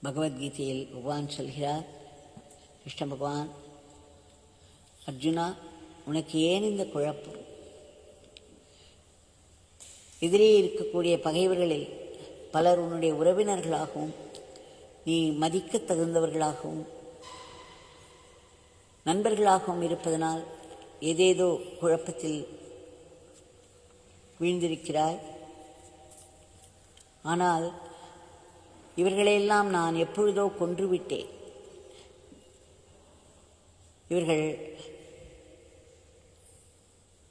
பகவத்கீதையில் பகவான் சொல்கிறார், கிருஷ்ண பகவான், அர்ஜுனா, உனக்கு ஏன் இந்த குழப்பம்? எதிரே இருக்கக்கூடிய பகைவர்களில் பலர் உன்னுடைய உறவினர்களாகவும் நீ மதிக்க தகுந்தவர்களாகவும் நண்பர்களாகவும் இருப்பதனால் ஏதேதோ குழப்பத்தில் வீழ்ந்திருக்கிறாய். ஆனால் இவர்களையெல்லாம் நான் எப்பொழுதோ கொன்றுவிட்டேன். இவர்கள்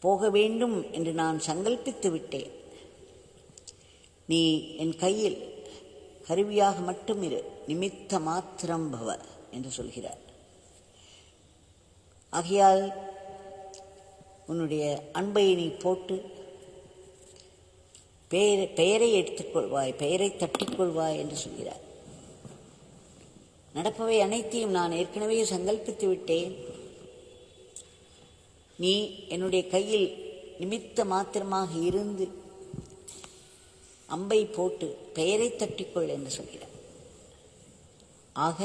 போக வேண்டும் என்று நான் சங்கல்பித்து விட்டேன். நீ என் கையில் கருவியாக மட்டும் இரு, நிமித்த மாத்திரம் பவ என்று சொல்கிறார். ஆகையால் உன்னுடைய அன்பை நீ போட்டு பெயரை எடுத்துக்கொள்வாய், பெயரை தட்டிக்கொள்வாய் என்று சொல்கிறார். நடப்பவை அனைத்தையும் நான் ஏற்கனவே சங்கல்பித்து விட்டேன். நீ என்னுடைய கையில் நிமித்த மாத்திரமாக இருந்து அம்பை போட்டு பெயரை தட்டிக்கொள் என்று சொல்கிறார். ஆக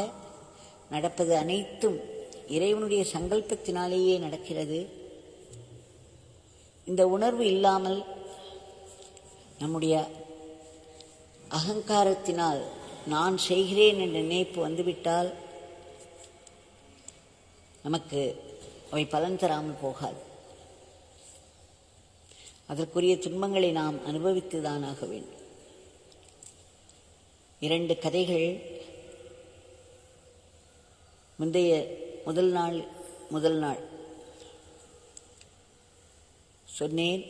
நடப்பது அனைத்தும் இறைவனுடைய சங்கல்பத்தினாலேயே நடக்கிறது. இந்த உணர்வு இல்லாமல் நம்முடைய அகங்காரத்தினால் நான் செய்கிறேன் என்ற நினைப்பு வந்துவிட்டால் நமக்கு அவை பலன் தராமல் போகாது. அதற்குரிய துன்பங்களை நாம் அனுபவித்துதான் ஆக வேண்டும். 2 கதைகள் முதல் நாள் சொன்னேன்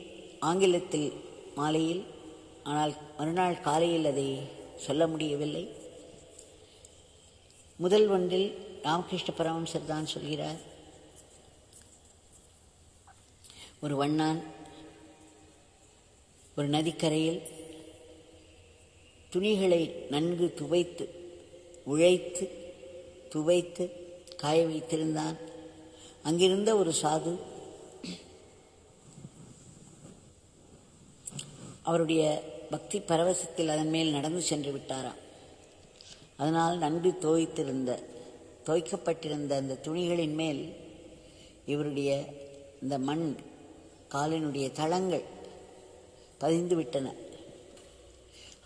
ஆங்கிலத்தில் மாலையில். ஆனால் மறுநாள் காலையில் அதை சொல்ல முடியவில்லை. முதல் ஒன்றில் ராமகிருஷ்ண பரமஹம்சர் தான் சொல்கிறார். ஒரு வண்ணான் ஒரு நதிக்கரையில் துணிகளை நன்கு உழைத்து துவைத்து காய வைத்திருந்தான். அங்கிருந்த ஒரு சாது அவருடைய பக்தி பரவசத்தில் அதன் மேல் நடந்து சென்று விட்டாராம். அதனால் நன்கு தோய்க்கப்பட்டிருந்த அந்த துணிகளின் மேல் இவருடைய இந்த மண் காலினுடைய தளங்கள் பதிந்து விட்டன.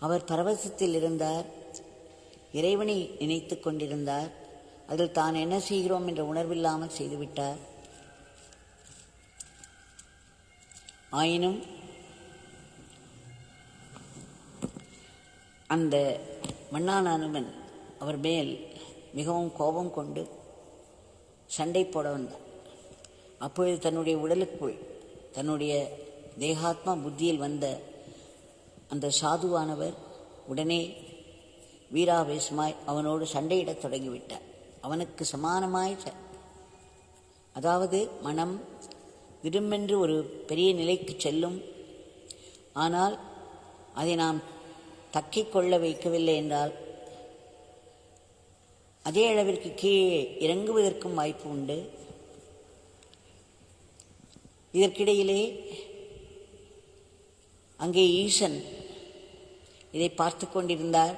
அவர் பரவசத்தில் இருந்தார், இறைவனை நினைத்து கொண்டிருந்தார். அதில் தான் என்ன செய்கிறோம் என்ற உணர்வில்லாமல் செய்துவிட்டார். ஆயினும் அந்த மண்ணானவன் அவர் மேல் மிகவும் கோபம் கொண்டு சண்டை போட வந்தார். அப்பொழுது தன்னுடைய உடலுக்குள் தன்னுடைய தேகாத்மா புத்தியில் வந்த அந்த சாதுவானவர் உடனே வீராவேசமாய் அவனோடு சண்டையிடத் தொடங்கிவிட்டார். அவனுக்கு சமானமாய், அதாவது மனம் விரும்பென்று ஒரு பெரிய நிலைக்கு செல்லும். ஆனால் அதை நாம் தக்கிக் கொள்ள வைக்கவில்லை என்றால் அதே அளவிற்கு கீழே இறங்குவதற்கும் வாய்ப்பு உண்டு. இதற்கிடையிலே அங்கே ஈசன் இதை பார்த்து கொண்டிருந்தார்.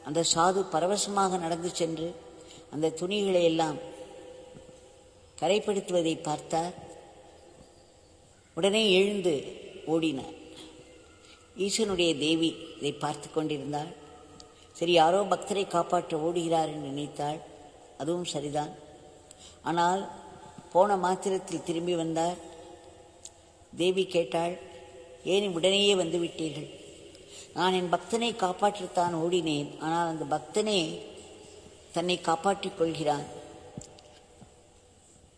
அந்த சாது பரவசமாக நடந்து சென்று அந்த துணிகளை எல்லாம் கரைப்படுத்துவதை பார்த்தார். உடனே எழுந்து ஓடினார். ஈசனுடைய தேவி இதை பார்த்து கொண்டிருந்தாள். சரி, யாரோ பக்தரை காப்பாற்ற ஓடுகிறார் என்று நினைத்தாள். அதுவும் சரிதான். ஆனால் போன மாத்திரத்தில் திரும்பி வந்தார். தேவி கேட்டாள், ஏன் உடனேயே வந்துவிட்டீர்கள்? நான் என் பக்தனை காப்பாற்றத்தான் ஓடினேன். ஆனால் அந்த பக்தனே தன்னை காப்பாற்றிக் கொள்கிறான்.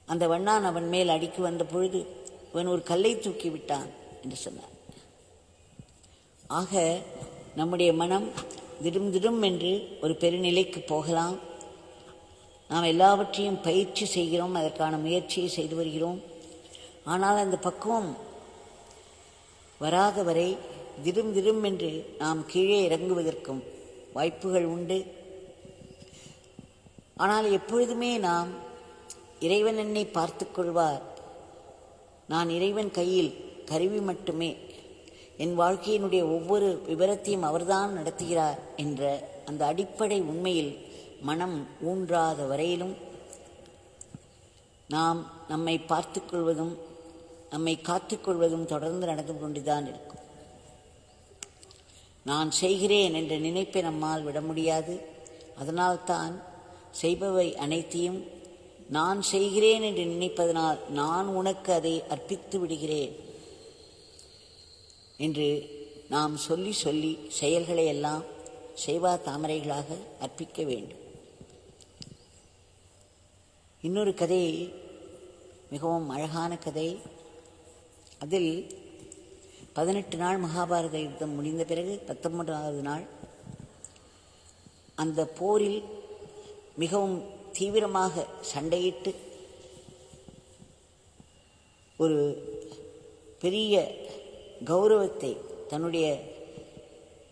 அந்த வண்ணான் அவன் மேல் அடிக்கு வந்த பொழுது இவன் ஒரு கல்லை தூக்கி விட்டான் என்று சொன்னார். ஆக நம்முடைய மனம் திடும் என்று ஒரு பெருநிலைக்கு போகலாம். நாம் எல்லாவற்றையும் பயிற்சி செய்கிறோம், அதற்கான முயற்சியை செய்து வருகிறோம். ஆனால் அந்த பக்குவம் வராத வரை திடும் என்று நாம் கீழே இறங்குவதற்கும் வாய்ப்புகள் உண்டு. ஆனால் எப்பொழுதுமே நாம் இறைவன் என்னை பார்த்துக் கொள்வார், நான் இறைவன் கையில் கருவி மட்டுமே, என் வாழ்க்கையினுடைய ஒவ்வொரு விவரத்தையும் அவர்தான் நடத்துகிறார் என்ற அந்த அடிப்படை உண்மையில் மனம் ஊன்றாத வரையிலும் நாம் நம்மை பார்த்துக்கொள்வதும் நம்மை காத்துக்கொள்வதும் தொடர்ந்து நடந்து கொண்டுதான் இருக்கும். நான் செய்கிறேன் என்ற நினைப்பை நம்மால் விட முடியாது. அதனால்தான் செய்பவை அனைத்தையும் நான் செய்கிறேன் என்று நினைப்பதனால் நான் உனக்கு அதை அர்ப்பித்து விடுகிறேன் என்று நாம் சொல்லி சொல்லி செயல்களை எல்லாம் செய்வா தாமரைகளாக அர்ப்பிக்க வேண்டும். இன்னொரு கதை, மிகவும் அழகான கதை. அதில் 18 நாள் மகாபாரத யுத்தம் முடிந்த பிறகு 19வது நாள் அந்த போரில் மிகவும் தீவிரமாக சண்டையிட்டு ஒரு பெரிய கௌரவத்தை தன்னுடைய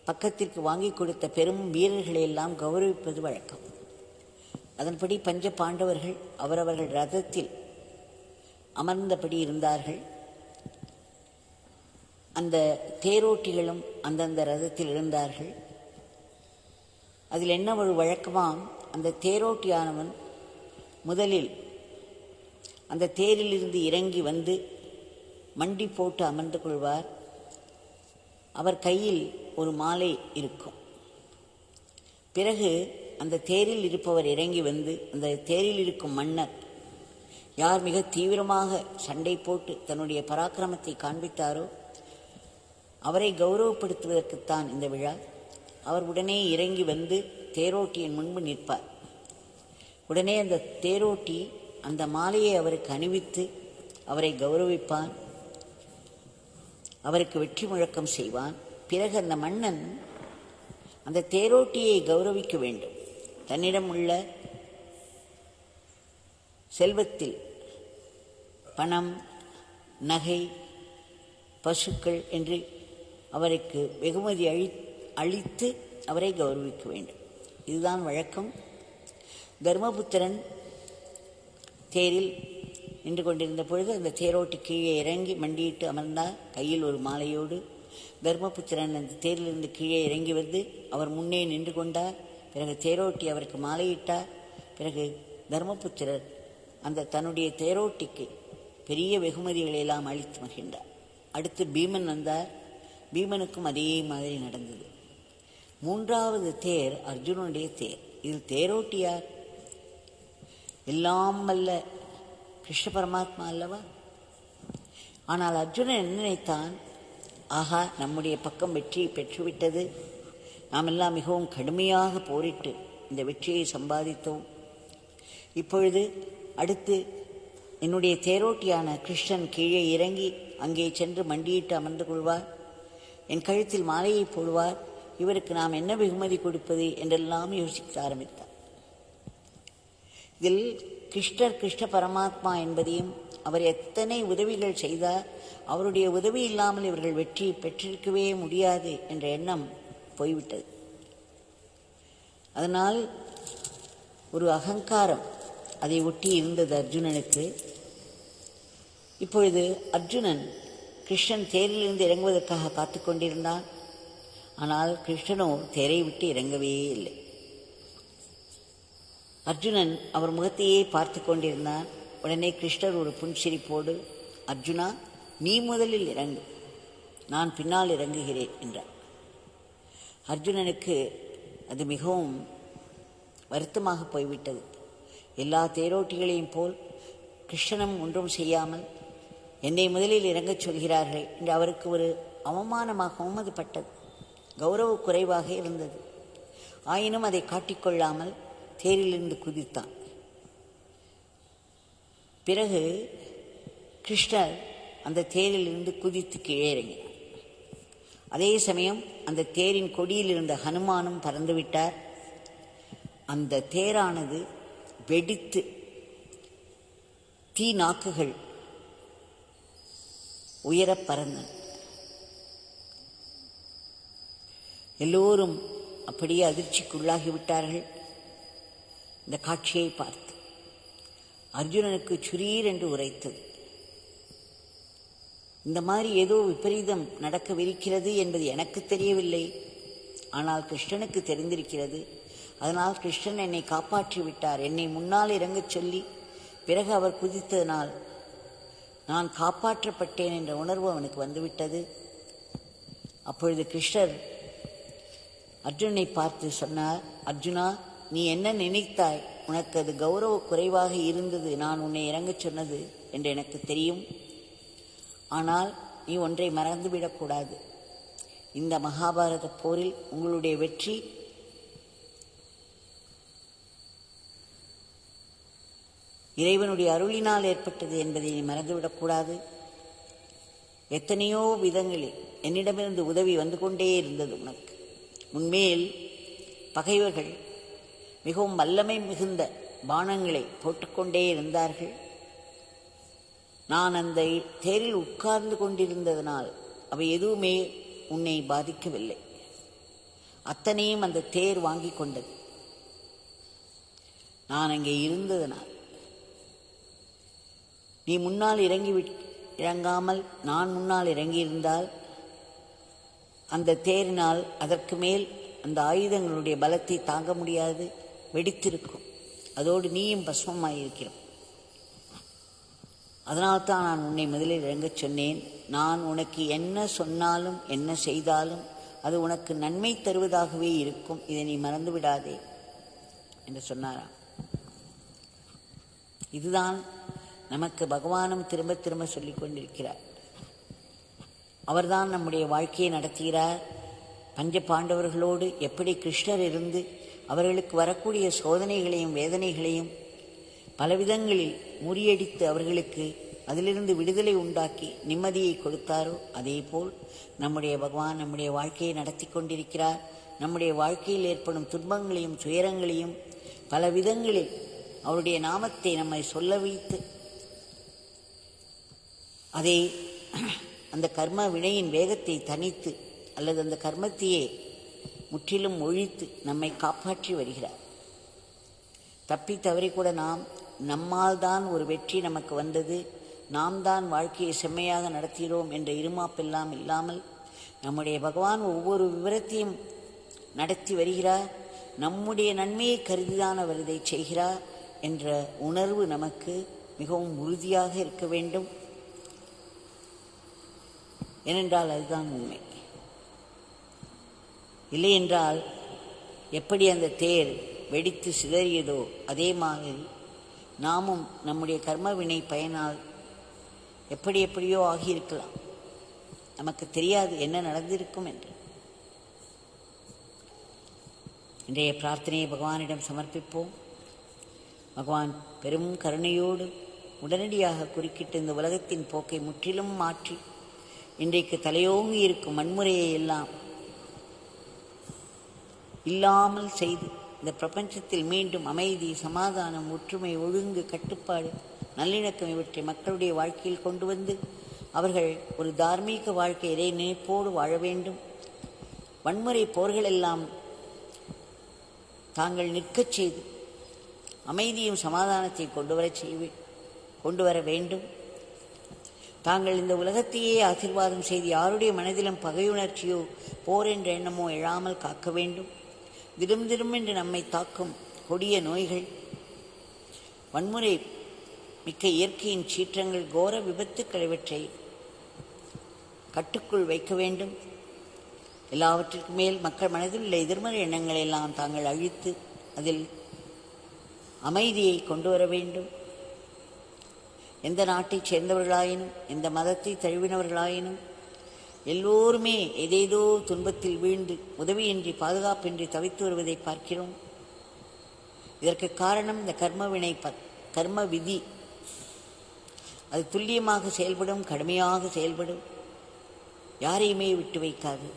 பக்கத்திற்கு வாங்கி கொடுத்த பெரும் வீரர்களை எல்லாம் கௌரவிப்பது வழக்கம். அதன்படி பஞ்ச பாண்டவர்கள் அவரவர்கள் ரதத்தில் அமர்ந்தபடி இருந்தார்கள். அந்த தேரோட்டிகளும் அந்தந்த ரதத்தில் இருந்தார்கள். அதில் என்ன ஒரு வழக்கமாம், அந்த தேரோட்டியானவன் முதலில் அந்த தேரிலிருந்து இறங்கி வந்து மண்டி போட்டு அமர்ந்து கொள்வார். அவர் கையில் ஒரு மாலை இருக்கும். பிறகு அந்த தேரில் இருப்பவர் இறங்கி வந்து அந்த தேரில் இருக்கும் மன்னர் யார் மிக தீவிரமாக சண்டை போட்டு தன்னுடைய பராக்கிரமத்தை காண்பித்தாரோ அவரை கௌரவப்படுத்துவதற்குத்தான் இந்த விழா. அவர் உடனே இறங்கி வந்து தேரோட்டியின் முன்பு நிற்பார். உடனே அந்த தேரோட்டி அந்த மாலையை அவருக்கு அணிவித்து அவரை கௌரவிப்பான், அவருக்கு வெற்றி முழக்கம் செய்வான். பிறகு அந்த மன்னன் அந்த தேரோட்டியை கௌரவிக்க வேண்டும். தன்னிடம் உள்ள செல்வத்தில் பணம், நகை, பசுக்கள் என்று அவருக்கு வெகுமதி அளித்து அவரை கௌரவிக்க வேண்டும். இதுதான் வழக்கம். தர்மபுத்திரன் தேரில் நின்று கொண்டிருந்த பொழுது அந்த தேரோட்டி கீழே இறங்கி மண்டியிட்டு அமர்ந்தார், கையில் ஒரு மாலையோடு. தர்மபுத்திரன் அந்த தேரிலிருந்து கீழே இறங்கி வந்து அவர் முன்னே நின்று கொண்டார். பிறகு தேரோட்டி அவருக்கு மாலையிட்டார். பிறகு தர்மபுத்திரர் அந்த தன்னுடைய தேரோட்டிக்கு பெரிய வெகுமதிகளை எல்லாம் அளித்து மகிழ்ந்தார். அடுத்து பீமன் வந்தார். பீமனுக்கும் அதே மாதிரி நடந்தது. 3வது தேர் அர்ஜுனனுடைய தேர். இதில் தேரோட்டியார் எல்லாம் வல்ல கிருஷ்ண பரமாத்மா அல்லவா? ஆனால் அர்ஜுனன் என்ன நினைத்தான், ஆகா, நம்முடைய பக்கம் வெற்றியை பெற்றுவிட்டது, நாம் எல்லாம் மிகவும் கடுமையாக போரிட்டு இந்த வெற்றியை சம்பாதித்தோம். இப்பொழுது அடுத்து என்னுடைய தேரோட்டியான கிருஷ்ணன் கீழே இறங்கி அங்கே சென்று மண்டியிட்டு அமர்ந்து கொள்வார், என் கழுத்தில் மாலையை போடுவார், இவருக்கு நாம் என்ன வெகுமதி கொடுப்பது என்றெல்லாம் யோசிக்க ஆரம்பித்தார். இதில் கிருஷ்ணர் கிருஷ்ண பரமாத்மா என்பதையும் அவர் எத்தனை உதவிகள் செய்தார், அவருடைய உதவி இல்லாமல் இவர்கள் வெற்றி பெற்றிருக்கவே முடியாது என்ற எண்ணம் போய்விட்டது. அதனால் ஒரு அகங்காரம் அதை ஒட்டி இருந்தது அர்ஜுனனுக்கு. இப்பொழுது அர்ஜுனன் கிருஷ்ணன் தேரிலிருந்து இறங்குவதற்காக காத்து கொண்டிருந்தான். ஆனால் கிருஷ்ணனோ தேரை விட்டு இறங்கவே இல்லை. அர்ஜுனன் அவர் முகத்தையே பார்த்து கொண்டிருந்தான். உடனே கிருஷ்ணர் ஒரு புன்சிரிப்போடு, அர்ஜுனா, நீ முதலில் இறங்கு, நான் பின்னால் இறங்குகிறேன் என்றார். அர்ஜுனனுக்கு அது மிகவும் வருத்தமாக போய்விட்டது. எல்லா தேரோட்டிகளையும் போல் கிருஷ்ணனும் ஒன்றும் செய்யாமல் என்னை முதலில் இறங்கச் சொல்கிறார்கள் என்று அவருக்கு ஒரு அவமானமாகவும் அது பட்டது. கௌரவ குறைவாக இருந்தது. ஆயினும் அதை காட்டிக்கொள்ளாமல் தேரிலிருந்து குதித்தான். பிறகு கிருஷ்ணர் அந்த தேரிலிருந்து குதித்து கீழே இறங்கினார். அதே சமயம் அந்த தேரின் கொடியில் இருந்த ஹனுமானும் பறந்துவிட்டார். அந்த தேரானது வெடித்து தீ நாக்குகள் உயரப் பறந்தன. எல்லோரும் அப்படியே அதிர்ச்சிக்குள்ளாகிவிட்டார்கள். இந்த காட்சியை பார்த்து அர்ஜுனனுக்கு சுரீர் என்று உரைத்தது. இந்த மாதிரி ஏதோ விபரீதம் நடக்கவிருக்கிறது என்பது எனக்கு தெரியவில்லை, ஆனால் கிருஷ்ணனுக்கு தெரிந்திருக்கிறது. அதனால் கிருஷ்ணன் என்னை காப்பாற்றி விட்டார். என்னை முன்னால் இறங்கச் சொல்லி பிறகு அவர் குதித்ததனால் நான் காப்பாற்றப்பட்டேன் என்ற உணர்வு அவனுக்கு வந்துவிட்டது. அப்பொழுது கிருஷ்ணர் அர்ஜுனனை பார்த்து சொன்னார், அர்ஜுனா, நீ என்ன நினைத்தாய்? உனக்கு அது கௌரவ குறைவாக இருந்தது நான் உன்னை இறங்கச் சொன்னது என்று எனக்கு தெரியும். ஆனால் நீ ஒன்றை மறந்துவிடக்கூடாது. இந்த மகாபாரத போரில் உங்களுடைய வெற்றி இறைவனுடைய அருளினால் ஏற்பட்டது என்பதை நீ மறந்துவிடக்கூடாது. எத்தனையோ விதங்களில் என்னிடமிருந்து உதவி வந்து கொண்டே இருந்தது உனக்கு. உன்மேல் பகைவர்கள் மிகவும் வல்லமை மிகுந்த பானங்களை போட்டுக்கொண்டே இருந்தார்கள். நான் அந்த தேரில் உட்கார்ந்து கொண்டிருந்ததனால் அவை எதுவுமே உன்னை பாதிக்கவில்லை. அத்தனையும் அந்த தேர் வாங்கி கொண்டது நான் அங்கே இருந்ததனால். நீ முன்னால் இறங்காமல் நான் முன்னால் இறங்கியிருந்தால் அந்த தேரினால் அதற்கு மேல் அந்த ஆயுதங்களுடைய பலத்தை தாங்க முடியாது, வெடித்திருக்கும். அதோடு நீயும் பஸ்மமாயிருக்கிறோம். அதனால்தான் நான் உன்னை முதலில் இறங்கச் சொன்னேன். நான் உனக்கு என்ன சொன்னாலும் என்ன செய்தாலும் அது உனக்கு நன்மை தருவதாகவே இருக்கும். இதை நீ மறந்து விடாதே என்று சொன்னாராம். இதுதான் நமக்கு பகவானும் திரும்ப திரும்ப சொல்லிக் கொண்டிருக்கிறார். அவர்தான் நம்முடைய வாழ்க்கையை நடத்துகிறார். பஞ்ச பாண்டவர்களோடு எப்படி கிருஷ்ணர் இருந்து அவர்களுக்கு வரக்கூடிய சோதனைகளையும் வேதனைகளையும் பலவிதங்களில் முறியடித்து அவர்களுக்கு அதிலிருந்து விடுதலை உண்டாக்கி நிம்மதியை கொடுத்தாரோ அதேபோல் நம்முடைய பகவான் நம்முடைய வாழ்க்கையை நடத்தி கொண்டிருக்கிறார். நம்முடைய வாழ்க்கையில் ஏற்படும் துன்பங்களையும் துயரங்களையும் பல விதங்களில் அவருடைய நாமத்தை நம்மை சொல்ல வைத்து அதை அந்த கர்ம வினையின் வேகத்தை தணித்து அல்லது அந்த கர்மத்தையே முற்றிலும் ஒழித்து நம்மை காப்பாற்றி வருகிறார். தப்பி தவறி கூட நம்மால் தான் ஒரு வெற்றி நமக்கு வந்தது, நாம் தான் வாழ்க்கையை செம்மையாக நடத்துகிறோம் என்ற இருமாப்பெல்லாம் இல்லாமல் நம்முடைய பகவான் ஒவ்வொரு விவரத்தையும் நடத்தி வருகிறார். நம்முடைய நன்மையை கருதிதான் அவர் இதை செய்கிறார் என்ற உணர்வு நமக்கு மிகவும் உறுதியாக இருக்க வேண்டும். ஏனென்றால் அதுதான் உண்மை. இல்லை என்றால் எப்படி அந்த தேர் வெடித்து சிதறியதோ அதே மாதிரி நாமும் நம்முடைய கர்மவினை பயனால் எப்படியோ ஆகியிருக்கலாம். நமக்கு தெரியாது என்ன நடந்திருக்கும் என்று. இன்றைய பிரார்த்தனையை பகவானிடம் சமர்ப்பிப்போம். பகவான் பெரும் கருணையோடு உடனடியாக குறுக்கிட்டு இந்த உலகத்தின் போக்கை முற்றிலும் மாற்றி இன்றைக்கு தலையோங்கி இருக்கும் வன்முறையை எல்லாம் இல்லாமல் செய்து இந்த பிரபஞ்சத்தில் மீண்டும் அமைதி, சமாதானம், ஒற்றுமை, ஒழுங்கு, கட்டுப்பாடு, நல்லிணக்கம் இவற்றை மக்களுடைய வாழ்க்கையில் கொண்டு வந்து அவர்கள் ஒரு தார்மீக வாழ்க்கை இறை நினைப்போடு வாழ வேண்டும். வன்முறை போர்களெல்லாம் தாங்கள் நிற்கச் செய்து அமைதியும் சமாதானத்தை கொண்டு வர வேண்டும். தாங்கள் இந்த உலகத்தையே ஆசீர்வாதம் செய்து யாருடைய மனதிலும் பகையுணர்ச்சியோ போர் என்ற எண்ணமோ எழாமல் காக்க வேண்டும். திடும் என்று நம்மை தாக்கும் கொடிய நோய்கள், வன்முறை மிக்க இயற்கையின் சீற்றங்கள், கோர விபத்துக்கள் இவற்றை கட்டுக்குள் வைக்க வேண்டும். எல்லாவற்றிற்கு மேல் மக்கள் மனதில் உள்ள எதிர்மறை எண்ணங்களை எல்லாம் தாங்கள் அழித்து அதில் அமைதியை கொண்டு வர வேண்டும். எந்த நாட்டைச் சேர்ந்தவர்களாயினும் எந்த மதத்தை தழுவினவர்களாயினும் எல்லோருமே ஏதேதோ துன்பத்தில் வீழ்ந்து உதவியின்றி பாதுகாப்பின்றி தவித்து வருவதை பார்க்கிறோம். இதற்கு காரணம் இந்த கர்ம விதி. அது துல்லியமாக செயல்படும், கடுமையாக செயல்படும், யாரையுமே விட்டு வைக்காது.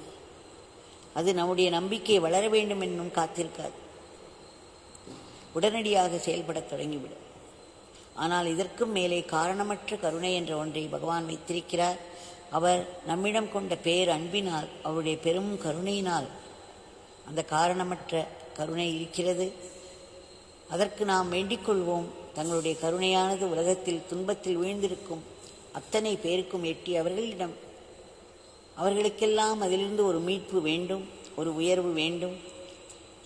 அது நம்முடைய நம்பிக்கை வளர வேண்டும் என்னும் காத்திருக்காது, உடனடியாக செயல்படத் தொடங்கிவிடும். ஆனால் இதற்கும் மேலே காரணமற்ற கருணை என்ற ஒன்றை பகவான் வைத்திருக்கிறார். அவர் நம்மிடம் கொண்ட பேர் அன்பினால், அவருடைய பெரும் கருணையினால் அந்த காரணமற்ற கருணை இருக்கிறது. அதற்கு நாம் வேண்டிக் கொள்வோம். தங்களுடைய கருணையானது உலகத்தில் துன்பத்தில் வீழ்ந்திருக்கும் அத்தனை பேருக்கும் எட்டி அவர்களுக்கெல்லாம் அதிலிருந்து ஒரு மீட்பு வேண்டும், ஒரு உயர்வு வேண்டும்.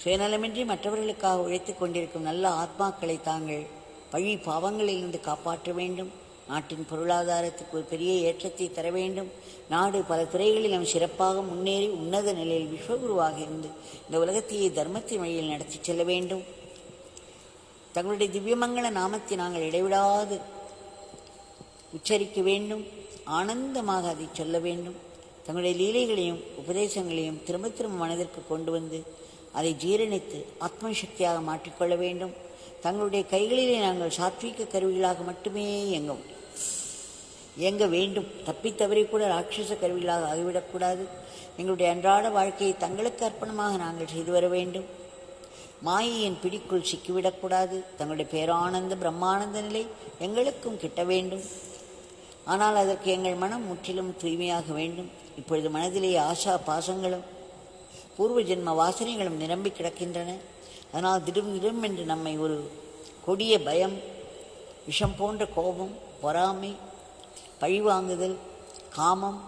சுயநலமின்றி மற்றவர்களுக்காக உழைத்துக் கொண்டிருக்கும் நல்ல ஆத்மாக்களை தாங்கள் பழி பாவங்களிலிருந்து காப்பாற்ற வேண்டும். நாட்டின் பொருளாதாரத்துக்கு ஒரு பெரிய ஏற்றத்தை தர வேண்டும். நாடு பல துறைகளிலும் சிறப்பாக முன்னேறி உன்னத நிலையில் விஸ்வகுருவாக இருந்து இந்த உலகத்தையே தர்மத்தின் வழியில் நடத்தி செல்ல வேண்டும். தங்களுடைய திவ்யமங்கள நாமத்தை நாங்கள் இடைவிடாது உச்சரிக்க வேண்டும். ஆனந்தமாக அதை சொல்ல வேண்டும். தங்களுடைய லீலைகளையும் உபதேசங்களையும் திரும்ப திரும்ப மனதிற்கு கொண்டு வந்து அதை ஜீரணித்து ஆத்மசக்தியாக மாற்றிக்கொள்ள வேண்டும். தங்களுடைய கைகளிலே நாங்கள் சாத்வீக கருவிகளாக மட்டுமே இயங்க வேண்டும். தப்பித்தவரை கூட ராட்சச கருவிகளாக ஆகிவிடக்கூடாது. எங்களுடைய அன்றாட வாழ்க்கையை தங்களுக்கு அர்ப்பணமாக நாங்கள் செய்து வர வேண்டும். மாயையின் பிடிக்குள் சிக்கிவிடக்கூடாது. தங்களுடைய பேரானந்த பிரம்மானந்த நிலை எங்களுக்கும் கிட்ட வேண்டும். ஆனால் அதற்கு எங்கள் மனம் முற்றிலும் தூய்மையாக வேண்டும். இப்பொழுது மனதிலே ஆசா பாசங்களும் பூர்வ ஜென்ம வாசனைகளும் நிரம்பி கிடக்கின்றன. அதனால் திடும் என்று நம்மை ஒரு கொடிய பயம், விஷம் போன்ற கோபம், பொறாமை, பழிவாங்குதல், காமம்,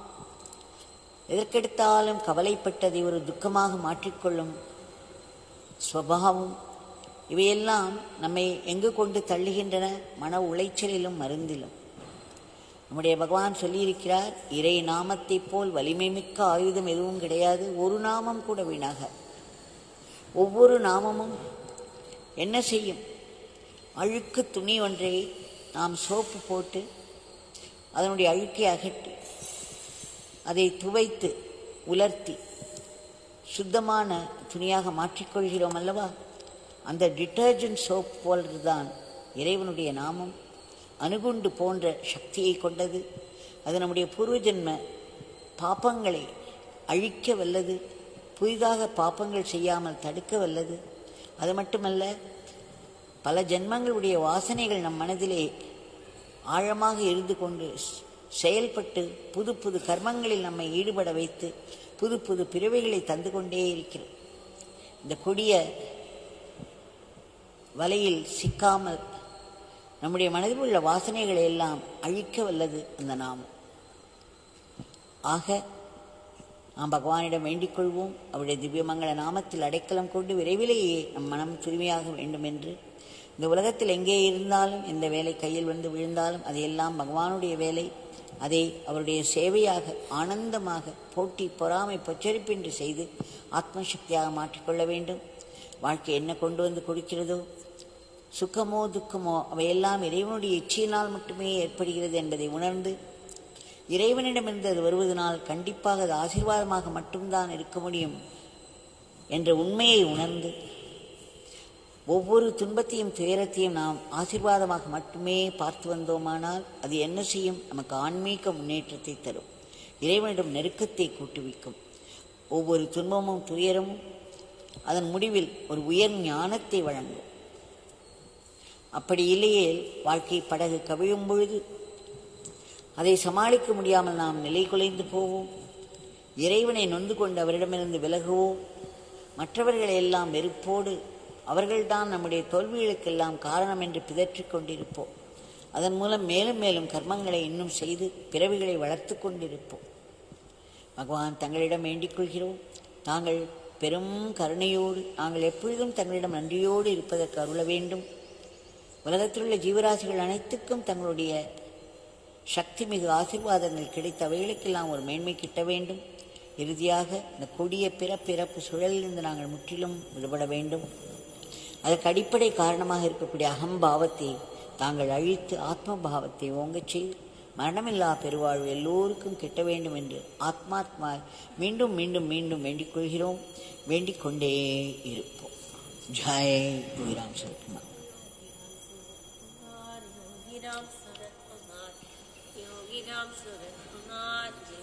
எதற்கெடுத்தாலும் கவலைப்பட்டதை ஒரு துக்கமாக மாற்றிக்கொள்ளும் ஸ்வபாவம், இவையெல்லாம் நம்மை எங்கு கொண்டு தள்ளுகின்றன? மன உளைச்சலிலும் மருந்திலும். நம்முடைய பகவான் சொல்லியிருக்கிறார், இறை நாமத்தை போல் வலிமை மிக்க ஆயுதம் எதுவும் கிடையாது. ஒரு நாமம் கூட வீணாக. ஒவ்வொரு நாமமும் என்ன செய்யும்? அழுக்கு துணி ஒன்றை நாம் சோப்பு போட்டு அதனுடைய அழுக்கை அகற்றி அதை துவைத்து உலர்த்தி சுத்தமான துணியாக மாற்றிக்கொள்கிறோம் அல்லவா? அந்த டிட்டர்ஜென்ட் சோப் போல்தான் இறைவனுடைய நாமம். அணுகுண்டு போன்ற சக்தியை கொண்டது. அது நம்முடைய பூர்வ ஜென்ம பாப்பங்களை அழிக்க வல்லது. புதிதாக பாப்பங்கள் செய்யாமல் தடுக்க வல்லது. அது மட்டுமல்ல, பல ஜென்மங்களுடைய வாசனைகள் நம் மனதிலே ஆழமாக இருந்து கொண்டு செயல்பட்டு புது புது கர்மங்களில் நம்மை ஈடுபட வைத்து புது புது பிறவைகளை தந்து கொண்டே இருக்கிறது. இந்த கொடிய வலையில் சிக்காமல் நம்முடைய மனதில் உள்ள வாசனைகளை எல்லாம் அழிக்க வல்லது அந்த நாமம். ஆக நாம் பகவானிடம் வேண்டிக் கொள்வோம். அவருடைய திவ்யமங்கள நாமத்தில் அடைக்கலம் கொண்டு விரைவிலேயே நம் மனம் தூய்மையாக வேண்டும் என்று. இந்த உலகத்தில் எங்கே இருந்தாலும் எந்த வேலை கையில் வந்து விழுந்தாலும் அதையெல்லாம் பகவானுடைய வேலை. அதை அவருடைய சேவையாக ஆனந்தமாக போட்டி பொறாமை பொச்சரிப்பின்றி செய்து ஆத்மசக்தியாக மாற்றிக்கொள்ள வேண்டும். வாழ்க்கை என்ன கொண்டு வந்து கொடுக்கிறதோ, சுக்கமோ துக்கமோ, அவையெல்லாம் இறைவனுடைய இச்சையினால் மட்டுமே ஏற்படுகிறது என்பதை உணர்ந்து, இறைவனிடமிருந்து அது வருவதனால் கண்டிப்பாக அது ஆசீர்வாதமாக மட்டும்தான் இருக்க முடியும் என்ற உண்மையை உணர்ந்து, ஒவ்வொரு துன்பத்தையும் துயரத்தையும் நாம் ஆசீர்வாதமாக மட்டுமே பார்த்து வந்தோமானால் அது என்ன செய்யும்? நமக்கு ஆன்மீக முன்னேற்றத்தை தரும். இறைவனிடம் நெருக்கத்தை கூட்டுவிக்கும். ஒவ்வொரு துன்பமும் துயரமும் அதன் முடிவில் ஒரு உயர் ஞானத்தை வழங்கும். அப்படி இல்லையே வாழ்க்கை படகு கவிழும் பொழுது அதை சமாளிக்க முடியாமல் நாம் நிலை குலைந்து போவோம். இறைவனை நொந்து கொண்டு அவரிடமிருந்து விலகுவோம். மற்றவர்களை எல்லாம் வெறுப்போடு அவர்கள்தான் நம்முடைய தோல்விகளுக்கெல்லாம் காரணம் என்று பிதற்றிக் கொண்டிருப்போம். அதன் மூலம் மேலும் மேலும் கர்மங்களை இன்னும் செய்து பிறவிகளை வளர்த்து கொண்டிருப்போம். பகவான் தங்களிடம் வேண்டிக் கொள்கிறோம், தாங்கள் பெரும் கருணையோடு நாங்கள் எப்பொழுதும் தங்களிடம் நன்றியோடு இருப்பதற்கு அருள வேண்டும். உலகத்தில் உள்ள ஜீவராசிகள் அனைத்துக்கும் தங்களுடைய சக்தி மிகு ஆசீர்வாதங்கள் கிடைத்த அவைகளுக்கெல்லாம் ஒரு மேன்மை கிட்ட வேண்டும். இறுதியாக இந்த கொடிய பிறப்பு சுழலிலிருந்து நாங்கள் முற்றிலும் விடுபட வேண்டும். அதற்கு அடிப்படை காரணமாக இருக்கக்கூடிய அகம்பாவத்தை தாங்கள் அழித்து ஆத்மபாவத்தை ஓங்கச் செய்து மரணமில்லா பெருவாழ்வு எல்லோருக்கும் கிட்ட வேண்டும் என்று ஆத்மாத்மா மீண்டும் மீண்டும் மீண்டும் வேண்டிக் கொள்கிறோம். வேண்டிக் கொண்டே இருப்போம். ஜெய் யோகிராம் சரத்குமார். யோகிராம் சரத்குமார்.